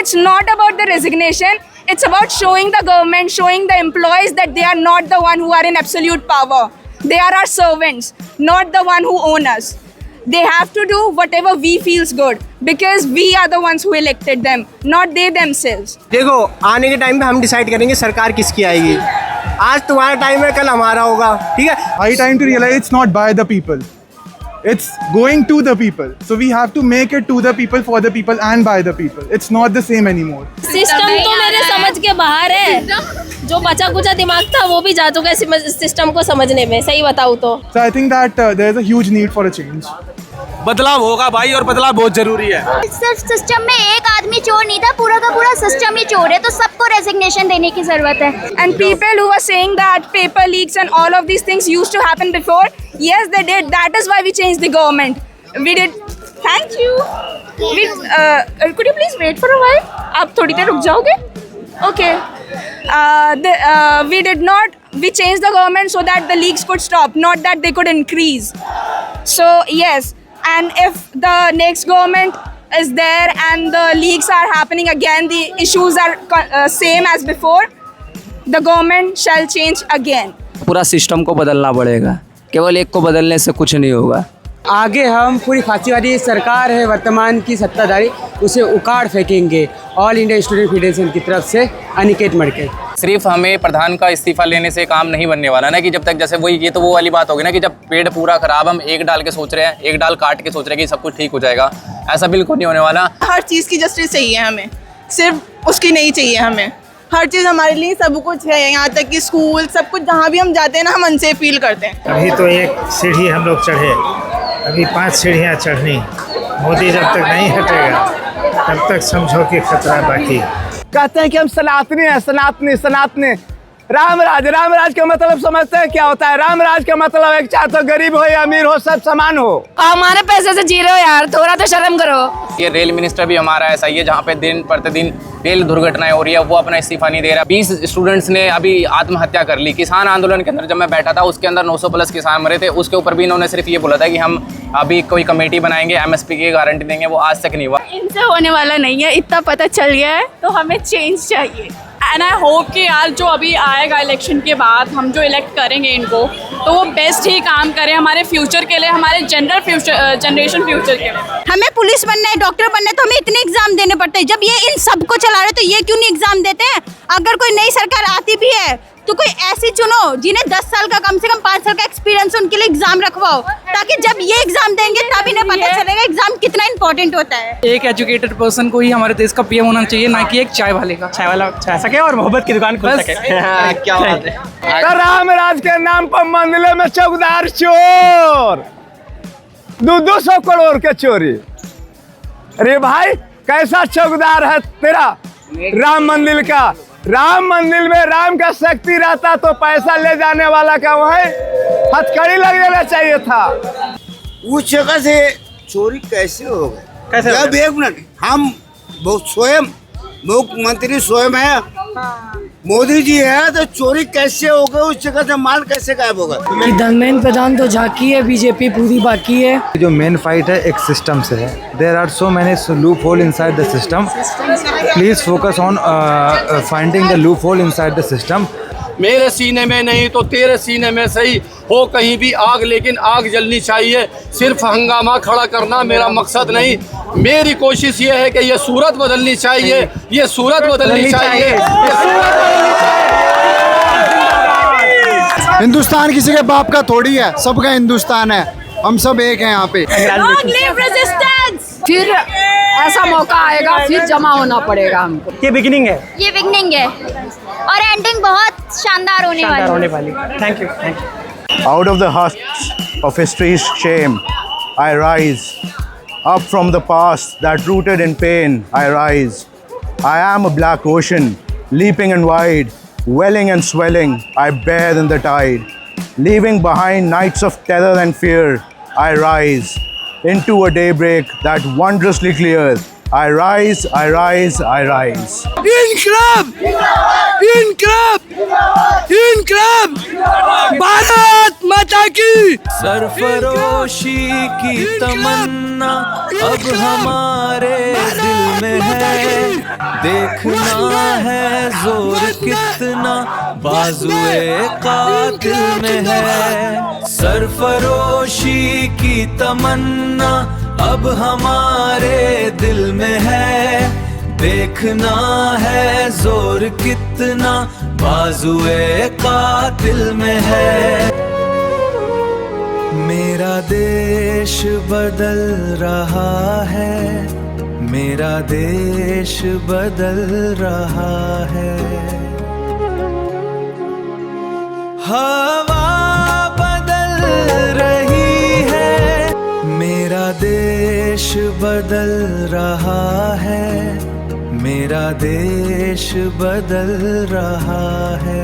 it's not about the resignation. It's about showing the government, showing the employees that they are not the one who are in absolute power. They are our servants, not the one who own us. They have to do whatever we feels good because we are the ones who elected them, not they themselves. देखो आने के time पे हम decide करेंगे सरकार किसकी आएगी. आज तुम्हारा टाइम है, कल हमारा होगा. ठीक है. High time to realize it's not by the people. It's going to the people. So we have to make it to the people, for the people and by the people. It's not the same anymore. System तो मेरे समझ के बाहर है. जो बचा कुचा दिमाग था वो भी जा चुका है सिस्टम को समझने में. सही बताऊँ तो. So I think that there is a huge need for a change. बदलाव होगा भाई और बदलाव बहुत जरूरी है. सिर्फ सिस्टम में एक आदमी चोर नहीं था, पूरा का पूरा सिस्टम ही चोर है. तो सबको रेजिग्नेशन देने की जरूरत है. And people who are saying that paper leaks and all of these things used to happen before, yes they did. That is why we changed the government. We did. Thank you. We, could you please wait for a while? आप थोड़ी देर रुक जाओगे? Okay. We did not. We changed the government so that the leaks could stop, not that they could increase. So yes, and if the next government is there and the leaks are happening again, the issues are same as before, the government shall change again. पूरा system को बदलना पड़ेगा. केवल एक को बदलने से कुछ नहीं होगा. आगे हम पूरी फांसीवादी सरकार है वर्तमान की सत्ताधारी, उसे उखाड़ फेंकेंगे. ऑल इंडिया स्टूडेंट फेडरेशन की तरफ से अनिकेत मड़के. सिर्फ हमें प्रधान का इस्तीफा लेने से काम नहीं बनने वाला ना, कि जब तक जैसे वही ये तो वो वाली बात होगी ना कि जब पेड़ पूरा खराब हम एक डाल के सोच रहे हैं, एक डाल काट के सोच रहे हैं कि सब कुछ ठीक हो जाएगा. ऐसा बिल्कुल नहीं होने वाला. हर चीज़ की जस्टिस चाहिए हमें, सिर्फ उसकी नहीं चाहिए हमें. हर चीज़ हमारे लिए सब कुछ है, यहाँ तक कि स्कूल सब कुछ जहाँ भी हम जाते हैं ना हम अनसेफ फील करते हैं. अभी तो एक सीढ़ी हम लोग चढ़े, अभी 5 सीढ़ियाँ चढ़नी. मोदी जब तक नहीं हटेगा तब तक समझो कि खतरा बाकी. कहते हैं कि हम सनातनी हैं, सनातनी. राम राज का मतलब समझते हैं क्या होता है? राम राज का मतलब है चाहे तो गरीब हो या अमीर हो सब समान हो. हमारे पैसे से जी रहे हो यार, थोड़ा तो शर्म करो. ये रेल मिनिस्टर भी हमारा ऐसा ही है, जहाँ पे दिन प्रतिदिन रेल दुर्घटनाएं हो रही है, वो अपना इस्तीफा नहीं दे रहा. 20 स्टूडेंट्स ने अभी आत्महत्या कर ली. किसान आंदोलन के अंदर जब मैं बैठा था उसके अंदर 900 प्लस किसान मरे थे. उसके ऊपर भी इन्होंने सिर्फ ये बोला था कि हम अभी कोई कमेटी बनाएंगे, MSP की गारंटी देंगे. वो आज तक नहीं हुआ. इनसे होने वाला नहीं है, इतना पता चल गया है. तो हमें चेंज चाहिए. एंड आई होप कि यार जो अभी आएगा इलेक्शन के बाद हम जो इलेक्ट करेंगे इनको, तो वो बेस्ट ही काम करें हमारे फ्यूचर के लिए, हमारे जनरेशन फ्यूचर के लिए. हमें पुलिस बनना है, डॉक्टर बनना है, तो हमें इतने एग्जाम देने पड़ते हैं. जब ये इन सबको चला रहे तो ये क्यों नहीं एग्जाम देते हैं? अगर कोई नई सरकार आती भी है तो कोई ऐसी चुनो जिन्हें 10 साल का कम से कम 5 साल का एक्सपीरियंस, उनके लिए एग्जाम रखवाओ, ताकि जब ये एग्जाम देंगे तब इन्हें पता चलेगा एग्जाम कितना इंपॉर्टेंट होता है. एक एजुकेटेड पर्सन को ही हमारे देश का PM होना चाहिए, ना कि एक चाय वाले का. चाय वाला चाह सके और मोहब्बत की दुकान खोल सके. क्या बात है. तो राम राज के नाम पर मंदिर में चौकीदार चोर, 200 करोड़ के चोरी. अरे भाई कैसा चौकीदार है तेरा राम मंदिर का? राम मंदिर में राम का शक्ति रहता तो पैसा ले जाने वाला का वहीं हथकड़ी लग जाना चाहिए था. उस जगह से चोरी कैसे हो गए? जब एक मिनट हम स्वयं मुख्यमंत्री स्वयं है, मोदी जी है, तो चोरी कैसे हो गई? उस जगह से माल कैसे गायब होगा? धर्मेंद्र प्रधान तो झांकी है, बीजेपी पूरी बाकी है. जो मेन फाइट है एक सिस्टम से है. There are so many loophole inside the system. Please focus on finding the loophole inside the system. मेरे सीने में नहीं तो तेरे सीने में सही हो कहीं भी आग, लेकिन आग जलनी चाहिए. सिर्फ हंगामा खड़ा करना मेरा मकसद नहीं. मेरी कोशिश ये है कि ये सूरत बदलनी चाहिए, ये सूरत बदलनी चाहिए. हिंदुस्तान किसी के बाप का थोड़ी है, सबका हिंदुस्तान है. हम सब एक हैं यहाँ पे. फिर ऐसा मौका आएगा, फिर जमा होना पड़ेगा हमको. ये बिगिनिंग है, ये बिगनिंग है और एंडिंग बहुत शानदार होने वाली. Thank you. Out of the husk of history's shame, I rise. Up from the past that rooted in pain, I rise. I am a black ocean, leaping and wide, welling and swelling, I bear in the tide. Leaving behind nights of terror and fear, I rise. Into a daybreak that wondrously clear, I rise, I rise, I rise. इनकलाब! इनकलाब! इनकलाब! भारत माता की! सरफरोशी की तमन्ना अब हमारे दिल में में है, देखना है जोर कितना बाजुए कातिल में है। सरफरोशी की तमन्ना अब हमारे दिल में है, देखना है जोर कितना बाजुए कातिल में है। मेरा देश बदल रहा है, मेरा देश बदल रहा है। हवा बदल रही है, मेरा देश बदल रहा है, मेरा देश बदल रहा है।